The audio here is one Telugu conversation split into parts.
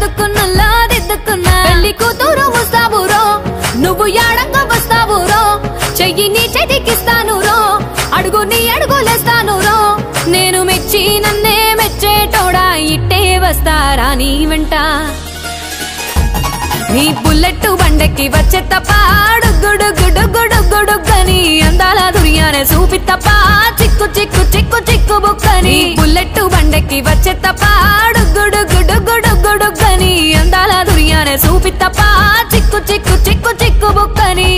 దిద్దుకున్నలా దిద్దుకున్నా పెళ్లి కూతురు వస్తావురో నువ్వు యాడంగా వస్తావురో చెయ్యి నీ చేతికిస్తాను రో అడుగు నీ అడుగులేస్తాను రో నేను మెచ్చి నన్నే మెచ్చేటోడా ఇట్టే వస్తారా నీ వెంట నీ బుల్లెట్ బండెక్కి వచ్చే తప్ప గుడుగుడుగుడుగుడుగుడుగని అందాల దుర్యానే చూపి తప్ప చిక్కు చిక్కు చిక్కు చిక్కు బుక్కని బుల్లెట్ బండెక్కి వచ్చే తప్ప గుడుగుడుగుడుగుడుగని అందాల దుర్యానే చూపి తప్ప చిక్కు చిక్కు చిక్కు చిక్కు బుక్కని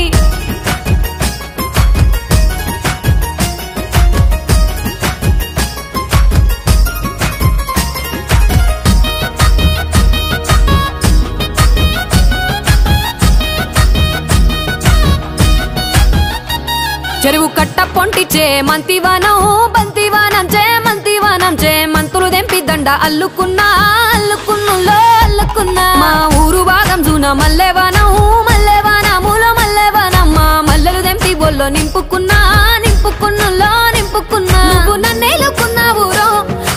చెరువు కట్ట పొంటిచే మంతివానం బంతివానం చే మంతివానం చే మంతులు దెంపి దండ అల్లుకున్నా అల్లుకున్నులో అల్లుకున్నా మా ఊరు భాగం జూన మల్లెవానం మల్లెవానములో మల్లెవానమ్మ మల్లెలు దెంపి బొల్లో నింపుకున్నా నింపుకున్నులో నింపుకున్నా నువ్వు నన్నేలుకున్నావు రో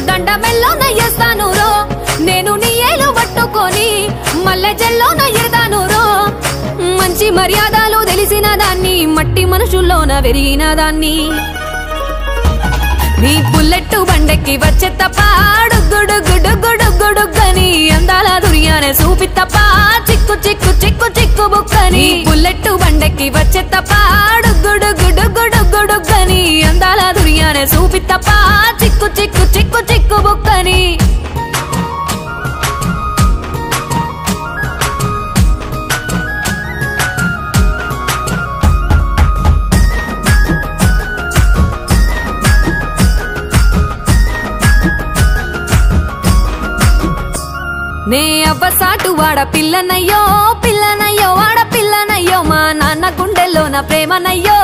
దండ మెల్లో నయ్యేస్తాను రో నేను నీ ఏలు పట్టుకొని మల్లె జల్లో నయ్యేదాను రో మంచి మర్యాదలు తెలిసిన దాన్ని మట్టి మనుషుల్లోన వెరిగిన దాన్ని నీ బుల్లెట్ బండెక్కి వచ్చే తప్ప గుడుగుడుగుడుగుడుగని అందాల దుర్యానే చూపి తప్ప చిక్కు చిక్కు చిక్కు చిక్కు బుక్కని బుల్లెట్ బండెక్కి వచ్చే తప్ప గుడుగుడుగుడుగుడుగని అందాల దుర్యానే చూపి తప్ప చిక్కు చిక్కు చిక్కు చిక్కు బుక్కని నే అవ్వసాటు వాడ పిల్లనయ్యో పిల్లనయ్యో వాడ పిల్లనయ్యో మా నాన్న గుండెల్లో నా ప్రేమనయ్యో